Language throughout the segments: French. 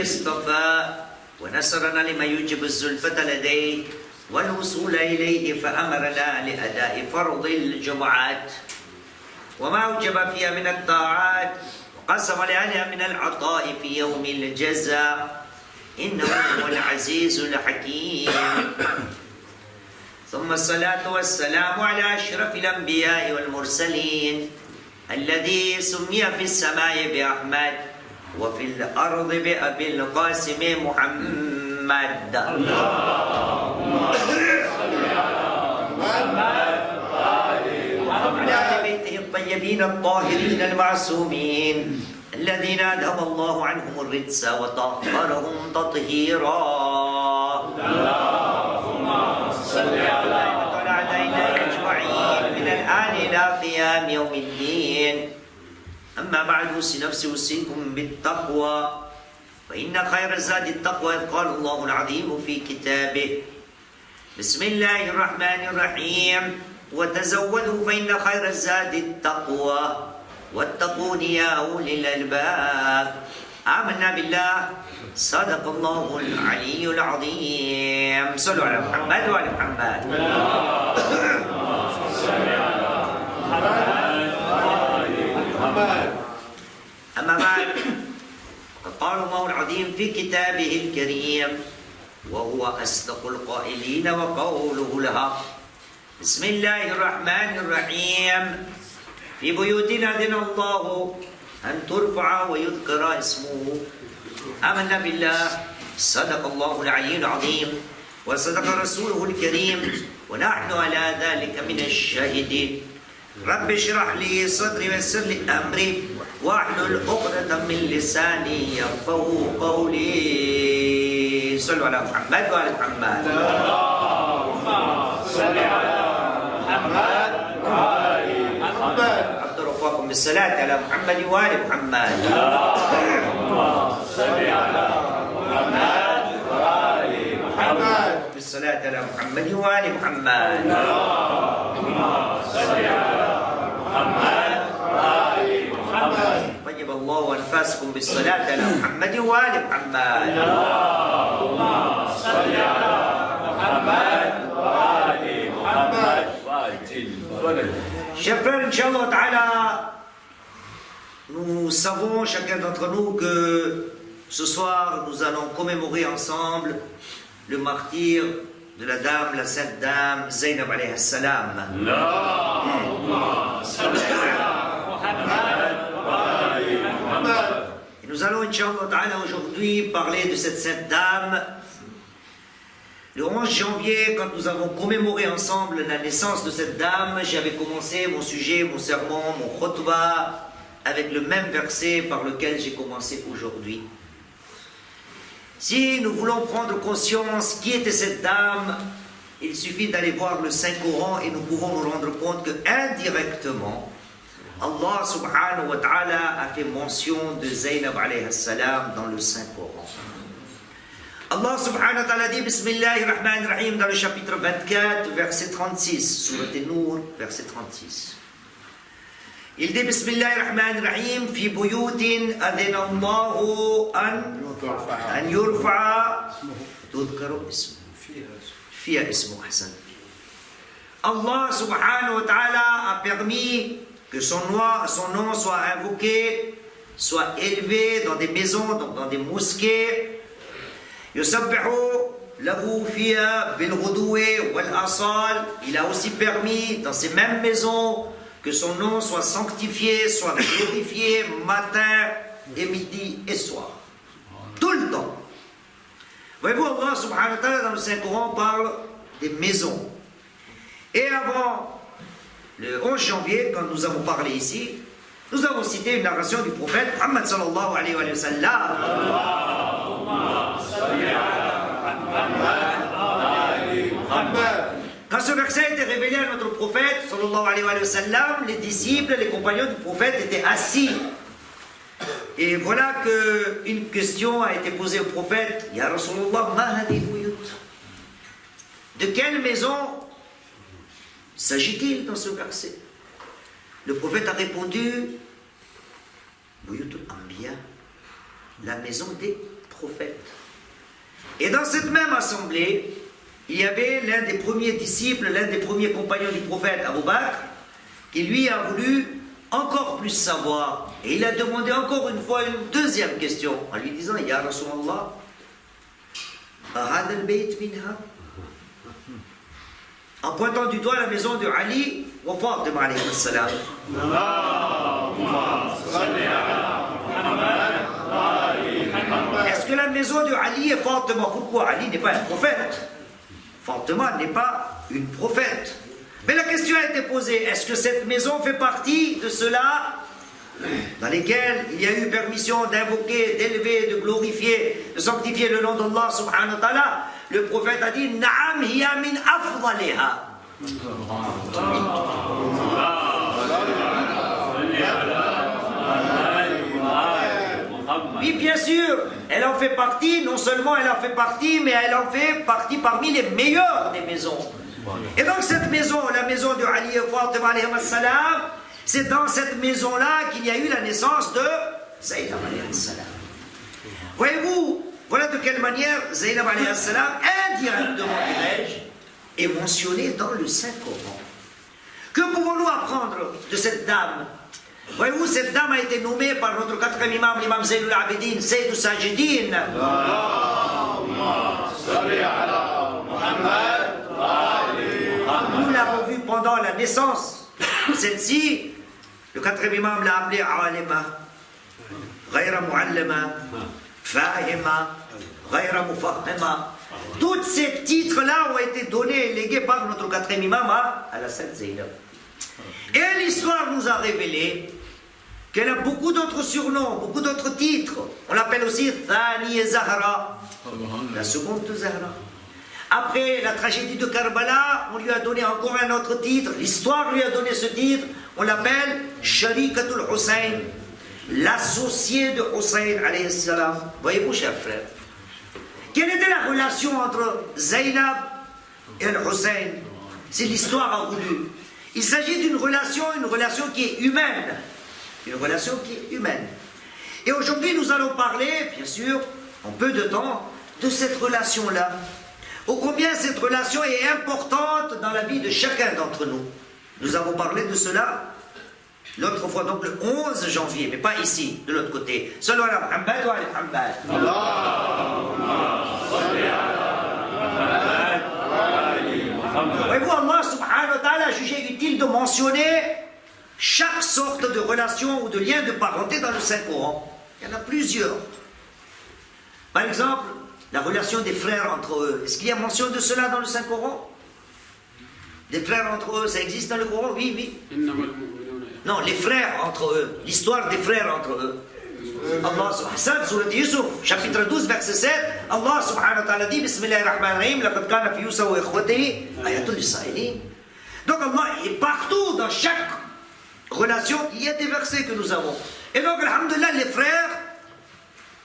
اصطفى ونصرنا لما يوجب الزلفة لديه والوصول إليه فأمرنا لأداء فرض الجمعات وما أوجب فيها من الطاعات وقسم لنا من العطاء في يوم الجزاء إنه هو العزيز الحكيم. ثم الصلاة والسلام على أشرف الأنبياء والمرسلين الذي سمي في السماء بأحمد وفي الأرض بأبي القاسم محمد. اللهم صل على محمد وعلى آل بيته الطيبين الطاهرين المعصومين الذين أذهب الله عنهم الرجس وطهرهم تطهيرا. اللهم صل على محمد أجمعين من الآن إلى قيام يوم الدين. أما بعد أوصي نفسي أوصيكم بالتقوى فإن خير الزاد التقوى إذ قال الله العظيم في كتابه بسم الله الرحمن الرحيم وتزودوا فإن خير الزاد التقوى واتقون يا أولي الألباب. آمنا بالله صدق الله العلي العظيم. صلوا على محمد وعلى محمد. أما بعد قال الله العظيم في كتابه الكريم وهو أصدق القائلين وقوله الحق بسم الله الرحمن الرحيم في بيوت أذن الله أن ترفع ويذكر اسمه. آمنا بالله صدق الله العلي العظيم وصدق رسوله الكريم ونحن على ذلك من الشاهدين. رب اشرح لي صدري ويسر لي أمري واحلل عقدة من لساني يفقهوا قولي. صلوا على محمد وعلى محمد. اللهم صل على محمد وعلى محمد. عبد رفاقكم بالصلاة على محمد وعلى محمد. اللهم صل على محمد وعلى محمد. بالصلاة على محمد وعلى محمد. اللهم صل على محمد وعلى محمد. طيب الله أنفاسكم بالصلاة على محمد وعلى محمد. اللهم صل على محمد وعلى محمد. Chers frères, Inch'Allah Ta'ala, nous savons chacun d'entre nous que ce soir nous allons commémorer ensemble le martyre de la dame, la sainte dame Zainab alayhi salam. Et nous allons Inch'Allah Ta'ala aujourd'hui parler de cette sainte dame. Le 11 janvier, quand nous avons commémoré ensemble la naissance de cette dame, j'avais commencé mon sujet, mon sermon, mon khutbah, avec le même verset par lequel j'ai commencé aujourd'hui. Si nous voulons prendre conscience qui était cette dame, il suffit d'aller voir le Saint-Coran et nous pouvons nous rendre compte que indirectement, Allah subhanahu wa ta'ala a fait mention de Zainab alayhi salam dans le Saint-Coran. Allah subhanahu wa ta'ala dit Bismillahir Rahmanir Rahim dans le chapitre 24, verset 36, Surat An-Nur, verset 36. Il dit Bismillahir Rahmanir Rahim Fi buyutin adhina Allahu an yurfa'a tudhkaru ismu fiha ismu ahsan. Allah subhanahu wa ta'ala a permis que son nom soit invoqué, soit élevé dans des maisons, donc dans des mosquées. Il a aussi permis dans ces mêmes maisons que son nom soit sanctifié, soit glorifié matin et midi et soir. Tout le temps. Voyez-vous, Allah subhanahu wa ta'ala dans le Saint-Coran parle des maisons. Et avant le 11 janvier, quand nous avons parlé ici, nous avons cité une narration du prophète Muhammad sallallahu alayhi wa sallam. Quand ce verset a été révélé à notre prophète, sallallahu alayhi wa sallam, les disciples, les compagnons du prophète étaient assis. Et voilà qu'une question a été posée au prophète. Ya Rasulullah, ma hadhihi buyut? De quelle maison s'agit-il dans ce verset? Le prophète a répondu Buyutul Anbiya, la maison des prophète. Et dans cette même assemblée, il y avait l'un des premiers disciples, l'un des premiers compagnons du prophète, Abu Bakr, qui lui a voulu encore plus savoir. Et il a demandé encore une fois une deuxième question, en lui disant, Ya Rasulallah, ahad al-bayt minha? En pointant du doigt la maison de Ali wa Fatima alayhi salam. Est-ce que la maison de Ali est Fatima? Pourquoi? Ali n'est pas un prophète. Fatima n'est pas une prophète. Mais la question a été posée, est-ce que cette maison fait partie de cela dans lesquels il y a eu permission d'invoquer, d'élever, de glorifier, de sanctifier le nom d'Allah subhanahu wa ta'ala? Le prophète a dit, Na'am hiya min afdaliha. Oui, bien sûr, elle en fait partie, non seulement elle en fait partie, mais elle en fait partie parmi les meilleures des maisons. Et donc cette maison, la maison de Ali et Fatima alayhi salam, c'est dans cette maison-là qu'il y a eu la naissance de Zaynab alayhi salam. Voyez-vous, voilà de quelle manière Zaynab alayhi salam, indirectement dirais-je, est mentionnée dans le Saint-Coran. Que pouvons-nous apprendre de cette dame? Voyez-vous, cette dame a été nommée par notre quatrième imam, l'imam Zaynul Abidin, Sayyidou Sajidin. Nous l'avons vu pendant la naissance. Celle-ci, le quatrième imam l'a appelée Alima, Ghayra Mu'allima, Fahima, Ghayra Mufahima. Tous ces titres-là ont été donnés et légués par notre quatrième imam à la Sainte Zaynab. Et l'histoire nous a révélé qu'elle a beaucoup d'autres surnoms, beaucoup d'autres titres. On l'appelle aussi Thani et Zahra, la seconde de Zahra. Après la tragédie de Karbala, on lui a donné encore un autre titre. L'histoire lui a donné ce titre. On l'appelle Sharikatul Hussein, l'associé de Hussein alayhi salam. Voyez-vous, chers frères, quelle était la relation entre Zaynab et Hussein? C'est l'histoire a voulu. Il s'agit d'une relation qui est humaine. Une relation qui est humaine. Et aujourd'hui, nous allons parler, bien sûr, en peu de temps, de cette relation-là. Ô combien cette relation est importante dans la vie de chacun d'entre nous. Nous avons parlé de cela l'autre fois, donc le 11 janvier, mais pas ici, de l'autre côté. Sallu ala Muhammad wa ala Muhammad. Voyez-vous, Allah subhanahu wa ta'ala a jugé utile de mentionner chaque sorte de relation ou de lien de parenté dans le Saint-Coran. Il y en a plusieurs. Par exemple, la relation des frères entre eux. Est-ce qu'il y a mention de cela dans le Saint-Coran? Des frères entre eux, ça existe dans le Coran? Oui, oui. Non, les frères entre eux. L'histoire des frères entre eux. Allah subhanahu wa ta'ala, Yusuf, chapitre 12, verset 7, Allah subhanahu wa ta'ala dit, Bismillahirrahmanirrahim, laqad kana fi Yusuf wa ikhwatihi ayatul lisailin. Donc Allah est partout, dans chaque relation, il y a des versets que nous avons. Et donc, alhamdulillah, les frères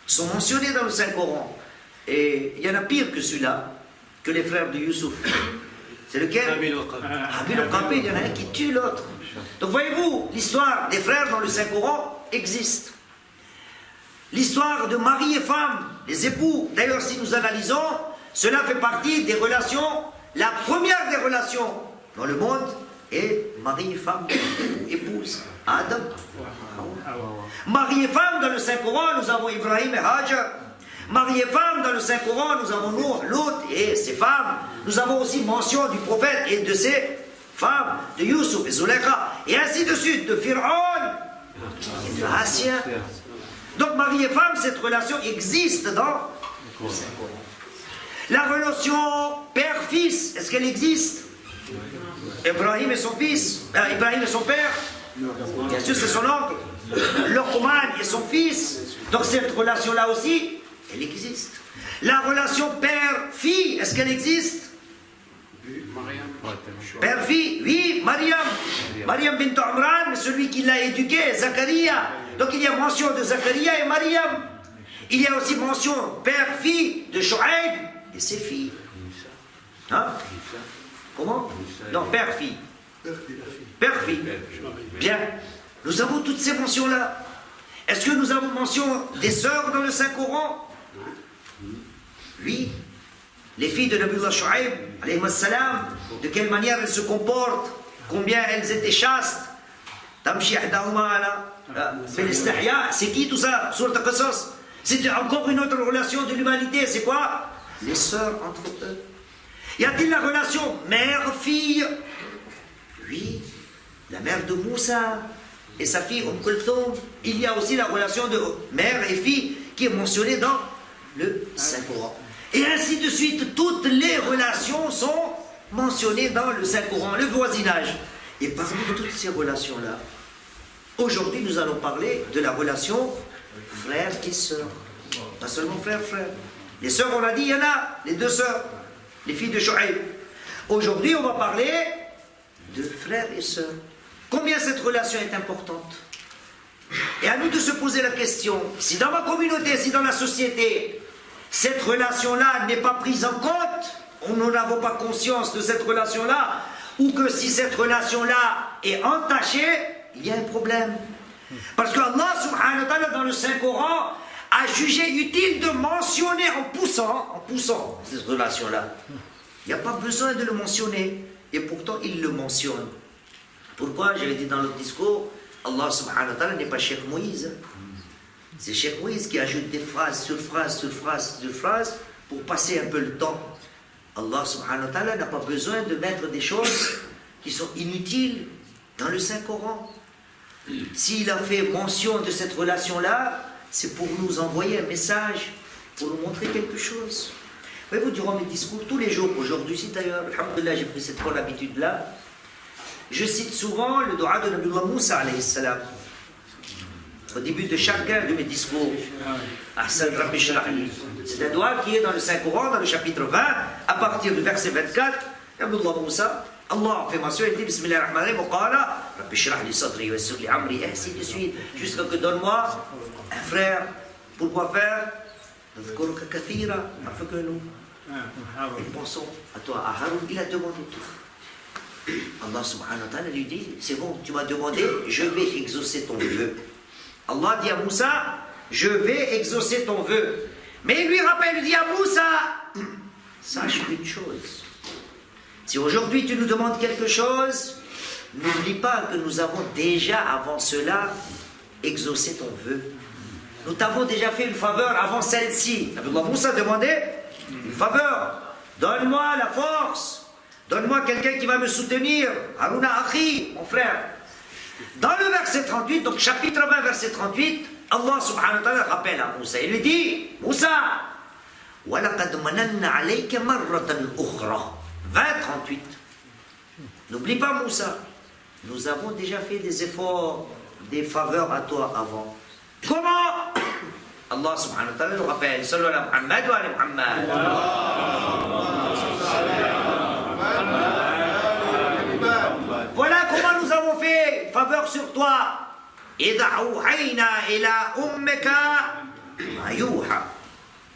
sont mentionnés dans le Saint-Coran. Et il y en a pire que celui-là, que les frères de Yusuf. C'est lequel? Habil al-Qabil, il y en a un qui tue l'autre. Donc voyez-vous, l'histoire des frères dans le Saint-Coran existe. L'histoire de mari et femme, les époux. D'ailleurs, si nous analysons, cela fait partie des relations, la première des relations dans le monde est mari et femme, épouse, Adam. Mari et femme dans le Saint-Coran, nous avons Ibrahim et Hajar. Mari et femme dans le Saint-Coran, nous avons Nour, Lot et ses femmes. Nous avons aussi mention du prophète et de ses femmes, de Yusuf et Zulaykha, et ainsi de suite, de Pharaon et de Assia. Donc mari et femme, cette relation existe dans le Saint-Coran. La relation père-fils, est-ce qu'elle existe? Ibrahim et son fils, Ibrahim et son père, bien sûr c'est son oncle. Luqman et son fils. Donc cette relation-là aussi, elle existe. La relation père-fille, est-ce qu'elle existe? Père-fille, oui, Mariam. Mariam bint Imran, celui qui l'a éduqué, Zacharia. Donc il y a mention de Zacharia et Mariam. Il y a aussi mention père-fille de Shu'aib et ses filles. Hein? Comment? Non, père-fille. Père-fille. Bien. Nous avons toutes ces mentions-là. Est-ce que nous avons mention des sœurs dans le Saint-Coran? Oui. Les filles de Nabiullah Shu'aib, alayhi salam, de quelle manière elles se comportent, combien elles étaient chastes. Tamshi ahdahuma c'est qui tout ça? Sourate Al-Qasas. C'est encore une autre relation de l'humanité. C'est quoi? Les sœurs entre eux. Y a-t-il la relation mère-fille? Oui. La mère de Moussa et sa fille Kulthum. Il y a aussi la relation de mère et fille qui est mentionnée dans le Saint-Coran. Et ainsi de suite, toutes les relations sont mentionnées dans le Saint-Coran, le voisinage. Et parmi toutes ces relations-là, aujourd'hui nous allons parler de la relation frère et sœur. Pas seulement frère. Les sœurs, on l'a dit, il y en a, les deux sœurs, les filles de Shu'aib. Aujourd'hui, on va parler de frères et sœurs. Combien cette relation est importante? Et à nous de se poser la question, si dans ma communauté, si dans la société, cette relation-là n'est pas prise en compte, nous n'avons pas conscience de cette relation-là, ou que si cette relation-là est entachée, il y a un problème. Parce que Allah subhanahu wa ta'ala dans le Saint-Coran a jugé utile de mentionner en poussant cette relation-là. Il n'y a pas besoin de le mentionner, et pourtant il le mentionne. Pourquoi? J'avais dit dans l'autre discours, Allah subhanahu wa ta'ala n'est pas Cheikh Moïse. C'est Cheikh Moïse qui ajoute des phrases sur phrases sur phrases sur phrases pour passer un peu le temps. Allah subhanahu wa ta'ala n'a pas besoin de mettre des choses qui sont inutiles dans le Saint-Coran. S'il a fait mention de cette relation-là, c'est pour nous envoyer un message, pour nous montrer quelque chose. Voyez-vous, durant mes discours, tous les jours, aujourd'hui aussi d'ailleurs, alhamdoulilah, j'ai pris cette bonne habitude-là, je cite souvent le dua de Nabiullah Moussa alayhi salam. Au début de chacun de mes discours. C'est un dua qui est dans le Saint-Coran, dans le chapitre 20, à partir du verset 24. Nabiullah Moussa, Allah fait mention, il dit Bismillah ar-Rahman ar-Rahim, Qala, Rabbi shrah li sadri wa yassir li amri, ainsi de suite, jusqu'à que donne-moi un frère. Pourquoi faire? Afin que nous pensons à toi, à Haroun, il a demandé tout. Allah subhanahu wa ta'ala lui dit, c'est bon, tu m'as demandé, je vais exaucer ton vœu. Allah dit à Moussa, je vais exaucer ton vœu. Mais il lui rappelle, il dit à Moussa, sache une chose. Si aujourd'hui tu nous demandes quelque chose, n'oublie pas que nous avons déjà avant cela exaucé ton vœu. Nous t'avons déjà fait une faveur avant celle-ci. Moussa demandait une faveur. Donne-moi la force. Donne-moi quelqu'un qui va me soutenir. Haruna Akhi, mon frère. Dans le verset 38, donc chapitre 20, verset 38, Allah subhanahu wa ta'ala rappelle à Moussa. Il lui dit, Moussa, وَلَقَدْ مَنَنَّ عَلَيْكَ مَرَّةً أُخْرَى. 20, 38. N'oublie pas, Moussa, nous avons déjà fait des efforts, des faveurs à toi avant. Comment? Allah subhanahu wa ta'ala nous rappelle. Sallu ala Muhammad wa ala Muhammad. Voilà comment nous avons fait faveur sur toi.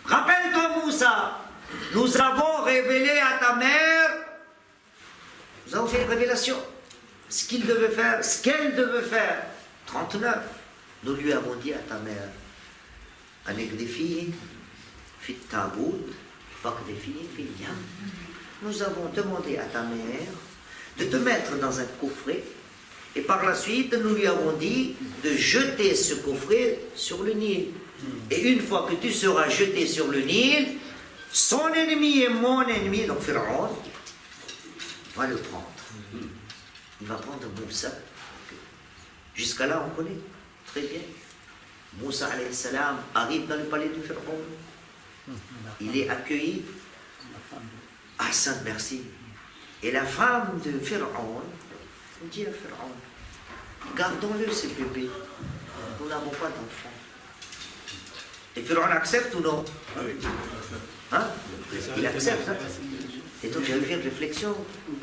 Rappelle-toi, Moussa, nous avons révélé à ta mère, nous avons fait une révélation, ce qu'il devait faire, ce qu'elle devait faire. 39, nous lui avons dit à ta mère, nous avons demandé à ta mère de te mettre dans un coffret, et par la suite, nous lui avons dit de jeter ce coffret sur le Nil. Et une fois que tu seras jeté sur le Nil, son ennemi et mon ennemi, donc Pharaon, va le prendre. Il va prendre Moussa. Jusqu'à là, on connaît très bien. Moussa alayhi salam arrive dans le palais de Pharaon. Il est accueilli à Sainte-Merci. Et la femme de Pharaon dit à Pharaon, gardons-le, ce bébé. Nous n'avons pas d'enfant. Et Pharaon accepte ou non? Hein? Il accepte. Hein? Et donc j'avais fait une réflexion.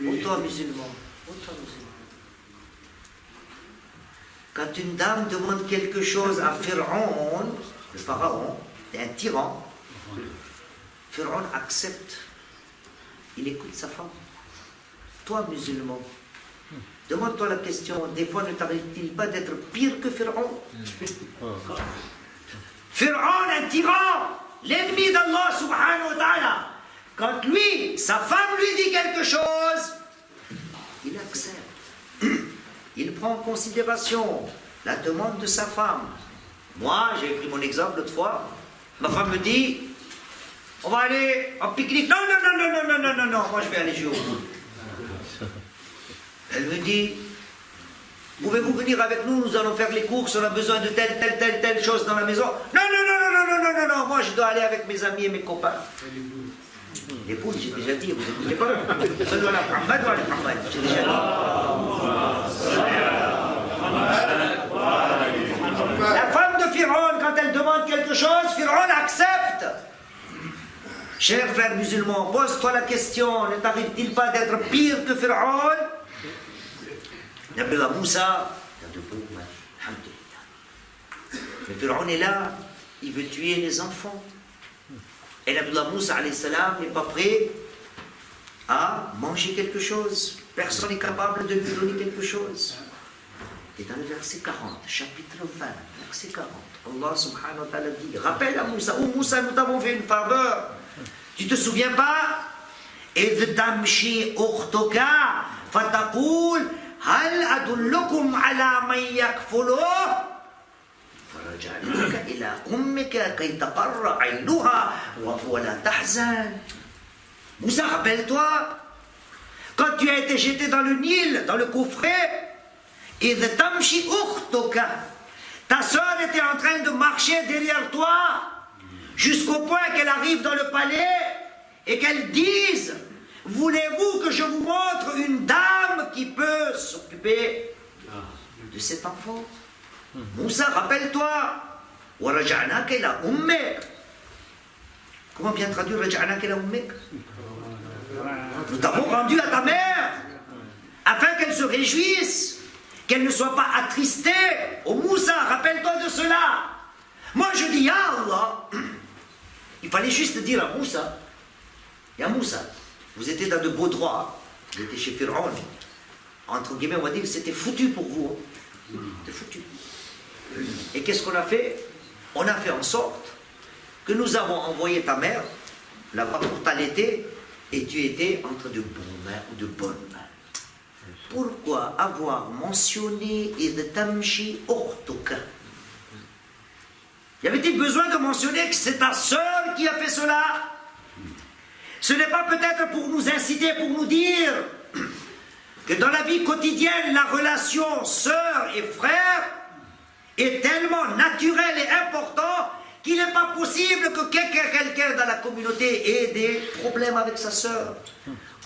Ô toi musulman, quand une dame demande quelque chose à Pharaon, le pharaon, un tyran, Pharaon accepte. Il écoute sa femme. Toi musulman, demande-toi la question, des fois ne t'arrive-t-il pas d'être pire que Pharaon? Pharaon, un tyran, l'ennemi d'Allah subhanahu wa ta'ala, quand lui, sa femme lui dit quelque chose, il accepte. Il prend en considération la demande de sa femme. Moi, j'ai pris mon exemple l'autre fois. Ma femme me dit, on va aller en pique-nique. Non, non, non, non, non, non, non, non, moi je vais aller jouer au foot. Elle me dit, pouvez-vous venir avec nous, nous allons faire les courses, on a besoin de telle chose dans la maison. Non, non, non, non, non, non, non, non, non, moi je dois aller avec mes amis et mes copains. Les poules, j'ai déjà dit, vous n'écoutez pas. Sallu ala Muhammad wa ala Muhammad, j'ai déjà dit. La femme de Pharaon, quand elle demande quelque chose, Pharaon accepte. Cher frère musulman, pose-toi la question, ne t'arrive-t-il pas d'être pire que Pharaon? Nabi Moussa, mais Pharaon est là, il veut tuer les enfants. Et Nabi Moussa n'est pas prêt à manger quelque chose. Personne n'est capable de lui donner quelque chose. Et dans le verset 40, chapitre 20, verset 40, Allah subhanahu wa ta'ala dit, rappelle à Moussa, oh Moussa, nous t'avons fait une faveur. Tu te souviens pas? إذ تمشي أختك فتقول هل أدلكم على من يكفله فرجعناك إلى أمك كي تقر عينها ولا تحزن. Moussa, rappelle-toi, quand tu as été jeté dans le Nil, dans le coffret, إذ تمشي أختك, ta sœur était en train de marcher derrière toi, jusqu'au point qu'elle arrive dans le palais et qu'elle dise, voulez-vous que je vous montre une dame qui peut s'occuper de cet enfant? Moussa, rappelle-toi. Comment bien traduire Raja'naka ila ummik? Nous t'avons rendu à ta mère afin qu'elle se réjouisse, qu'elle ne soit pas attristée. Oh Moussa, rappelle-toi de cela. Moi je dis, ya Allah, il fallait juste dire à Moussa, ya Moussa, vous étiez dans de beaux droits, vous étiez chez Pharaon, entre guillemets, on va dire que c'était foutu pour vous. C'était foutu. Et qu'est-ce qu'on a fait? On a fait en sorte que nous avons envoyé ta mère là-bas pour t'allaiter et tu étais entre de bonnes mains ou de bonnes mains. Pourquoi avoir mentionné إِذْ تَمْشِي أُخْتُكَ? Y avait-il besoin de mentionner que c'est ta sœur qui a fait cela? Ce n'est pas peut-être pour nous inciter, pour nous dire que dans la vie quotidienne, la relation sœur et frère est tellement naturelle et importante qu'il n'est pas possible que quelqu'un dans la communauté ait des problèmes avec sa sœur,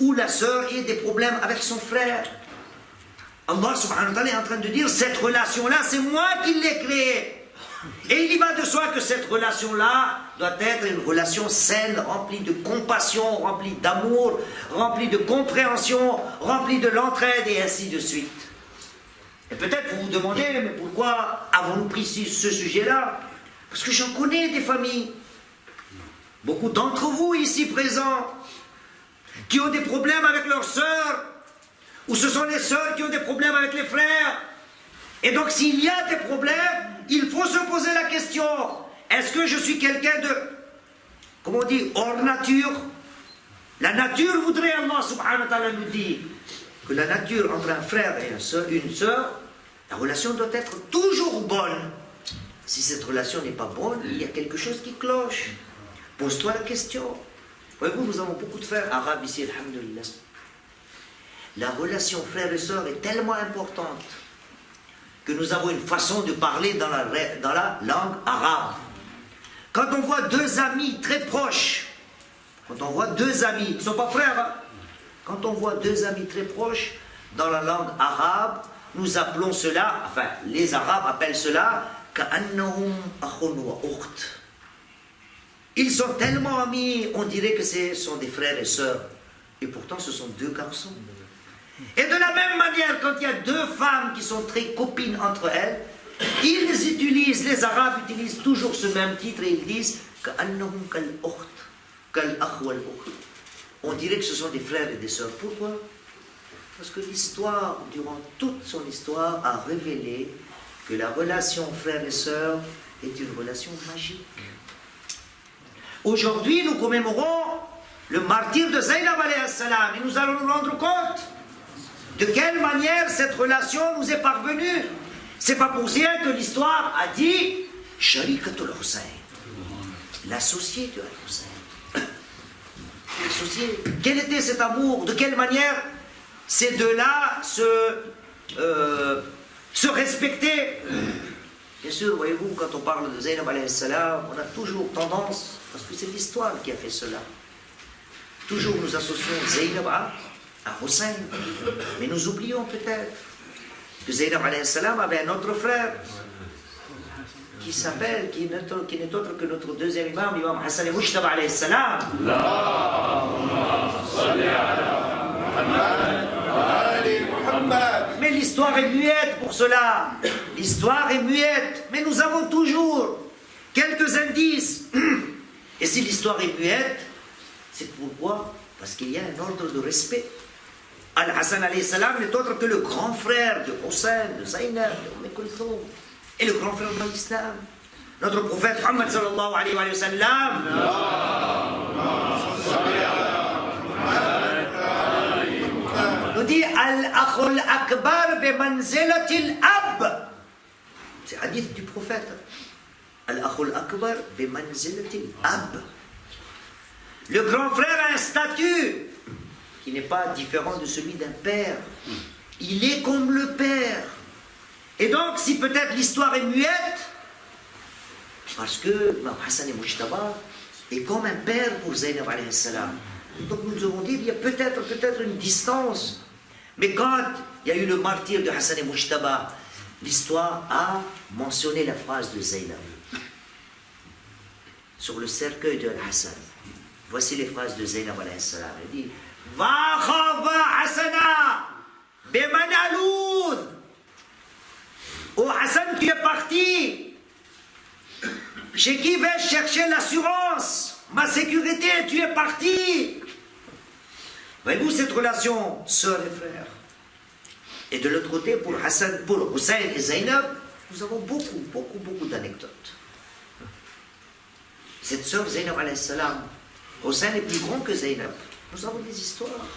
ou la sœur ait des problèmes avec son frère. Allah subhanahu wa ta'ala est en train de dire, cette relation-là, c'est moi qui l'ai créée. Et il y va de soi que cette relation-là doit être une relation saine, remplie de compassion, remplie d'amour, remplie de compréhension, remplie de l'entraide et ainsi de suite. Et peut-être vous vous demandez, mais pourquoi avons-nous pris ce sujet-là? Parce que j'en connais des familles, beaucoup d'entre vous ici présents, qui ont des problèmes avec leurs sœurs, ou ce sont les sœurs qui ont des problèmes avec les frères. Et donc s'il y a des problèmes, il faut se poser la question, est-ce que je suis quelqu'un de, comment on dit, hors nature? La nature voudrait, Allah subhanahu wa ta'ala nous dit, que la nature entre un frère et une sœur, la relation doit être toujours bonne. Si cette relation n'est pas bonne, il y a quelque chose qui cloche. Pose-toi la question. Voyez-vous, nous avons beaucoup de frères arabes ici, alhamdulillah. La relation frère et sœur est tellement importante que nous avons une façon de parler dans la langue arabe. Quand on voit deux amis très proches, quand on voit deux amis, ils ne sont pas frères, hein? Quand on voit deux amis très proches, dans la langue arabe, nous appelons cela, enfin, les Arabes appellent cela كأنهم أخ وأخت. Ils sont tellement amis, on dirait que ce sont des frères et sœurs. Et pourtant, ce sont deux garçons. Et de la même manière, quand il y a deux femmes qui sont très copines entre elles, les Arabes utilisent toujours ce même titre et ils disent كأنهم كالأخت كالأخ والأخت. On dirait que ce sont des frères et des sœurs. Pourquoi? Parce que l'histoire, durant toute son histoire, a révélé que la relation frère et sœur est une relation magique. Aujourd'hui, nous commémorons le martyre de Zaynab alayhi salam et nous allons nous rendre compte de quelle manière cette relation nous est parvenue. C'est pas pour rien que l'histoire a dit Sharikatul Hussein, l'associé de Hussein. L'associé. Quel était cet amour? De quelle manière ces deux-là se respectaient? Bien sûr, voyez-vous, quand on parle de Zaynab alayhi salam, on a toujours tendance, parce que c'est l'histoire qui a fait cela, toujours nous associons Zaynab à Hussein. Mais nous oublions peut-être que Zaynab alayhi salam avait un autre frère qui n'est autre que notre deuxième imam, l'imam Hassan Mujtaba alayhi salam. Mais l'histoire est muette pour cela. L'histoire est muette. Mais nous avons toujours quelques indices. Et si l'histoire est muette, c'est pourquoi? Parce qu'il y a un ordre de respect. Al-Hassan alayhi salam n'est autre que le grand frère de Hussein, de Zaynab, de Kulthum, et le grand frère de l'islam. Notre prophète Muhammad sallallahu alayhi wa sallam nous dit Al-Akhul Akbar bi manzilatil ab. C'est un hadith du prophète. Al-Akhul Akbar bi manzilatil ab. Le grand frère a un statut qui n'est pas différent de celui d'un père. Il est comme le père. Et donc, si peut-être l'histoire est muette, parce que Hassan Mujtaba est comme un père pour Zaynab alayhi salam. Donc nous devons dire qu'il y a peut-être une distance. Mais quand il y a eu le martyre de Hassan Mujtaba, l'histoire a mentionné la phrase de Zaynab sur le cercueil de Hassan. Voici les phrases de Zaynab alayhi salam. Elle dit Va khava Hassana biman aloud. Oh Hassan, tu es parti. Chez qui vais-je chercher l'assurance? Ma sécurité, tu es parti. Voyez-vous cette relation sœur et frère? Et de l'autre côté, pour Hussein et Zaynab, nous avons beaucoup d'anecdotes. Cette sœur Zaynab alayhi salam, Hussein est plus grand que Zaynab. Nous avons des histoires.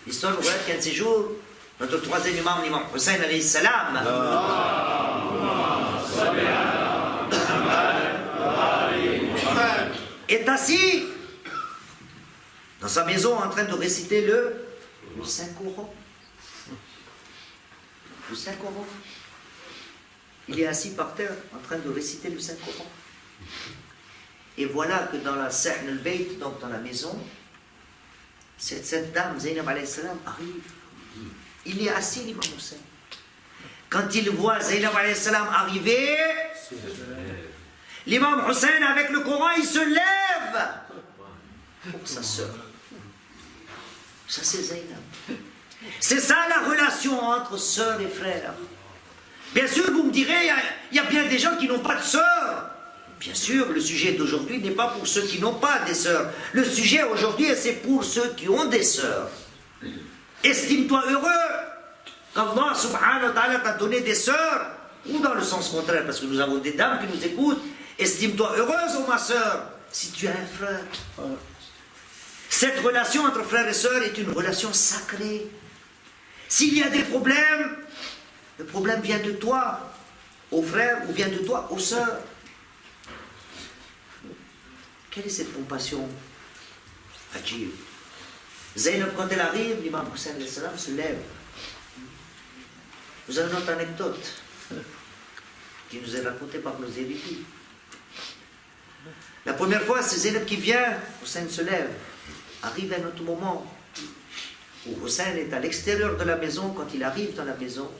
L'histoire nous regarde qu'un de ces jours, notre troisième imam, l'imam Hussein alayhi salam, est assis dans sa maison en train de réciter le Saint-Coran. Le Saint-Coran. Il est assis par terre en train de réciter le Saint-Coran. Et voilà que dans la Sahn al-Bayt, donc dans la maison, cette dame, Zaynab alayhi salam, arrive. Il est assis, l'imam Hussein. Quand il voit Zaynab alayhi salam arriver, l'imam Hussein avec le Coran, il se lève pour sa sœur. Ça c'est Zaynab. C'est ça la relation entre sœur et frère. Bien sûr, vous me direz, il y a bien des gens qui n'ont pas de sœur. Bien sûr, le sujet d'aujourd'hui n'est pas pour ceux qui n'ont pas des sœurs. Le sujet aujourd'hui, c'est pour ceux qui ont des sœurs. Estime-toi heureux qu'Allah subhanahu wa ta'ala t'a donné des sœurs, ou dans le sens contraire, parce que nous avons des dames qui nous écoutent. Estime-toi heureuse, oh ma sœur, si tu as un frère. Cette relation entre frères et sœurs est une relation sacrée. S'il y a des problèmes, le problème vient de toi, aux frères, ou vient de toi, aux sœurs. Quelle est cette compassion? Ajib. Zaynab, quand elle arrive, l'imam Hussein se lève. Nous avons une autre anecdote qui nous est racontée par nos érudits. La première fois, c'est Zaynab qui vient, Hussein se lève. Arrive un autre moment où Hussein est à l'extérieur de la maison. Quand il arrive dans la maison,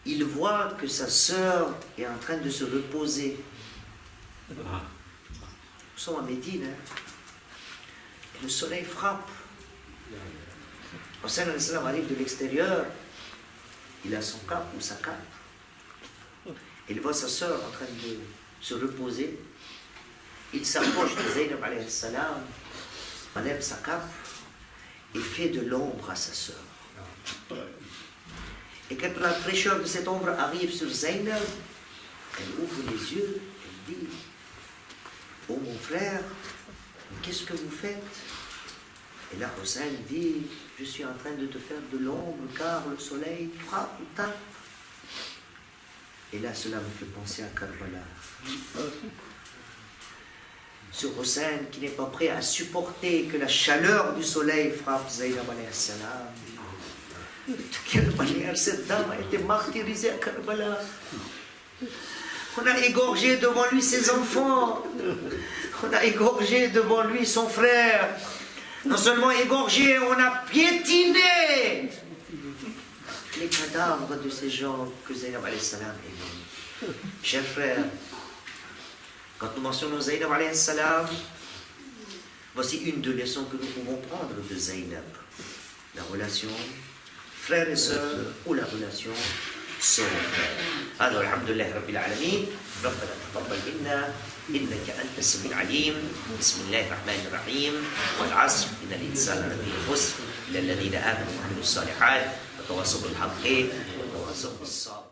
il voit que sa sœur est en train de se reposer. Nous sommes à Médine, hein? Et le soleil frappe. Hussein arrive de l'extérieur, il a son cap ou sa cape. Il voit sa sœur en train de se reposer. Il s'approche de Zaynab alayhi salam, enlève sa cape et fait de l'ombre à sa sœur. Et quand la fraîcheur de cette ombre arrive sur Zaynab, elle ouvre les yeux, elle dit Oh mon frère, qu'est-ce que vous faites? Et là, Hussein dit, je suis en train de te faire de l'ombre car le soleil frappe ou tape. Et là, cela me fait penser à Karbala. Ce Hussein qui n'est pas prêt à supporter que la chaleur du soleil frappe Zaynab alayhi salam. Cette dame a été martyrisée à Karbala. On a égorgé devant lui ses enfants. On a égorgé devant lui son frère. Non seulement égorgé, on a piétiné les cadavres de ces gens que Zaynab alayhi salam aimait. Chers frères, quand nous mentionnons Zaynab alayhi salam, voici une des leçons que nous pouvons prendre de Zaynab. La relation frère et sœur ou la relation sœur et frère. هذا والحمد لله رب العالمين. ربنا تقبل منا إنك أنت السميع العليم. بسم الله الرحمن الرحيم. والعصر إن الإنسان لفي خسر إلا الذين آمنوا وعملوا الصالحات وتواصوا بالحق وتواصوا بالصبر.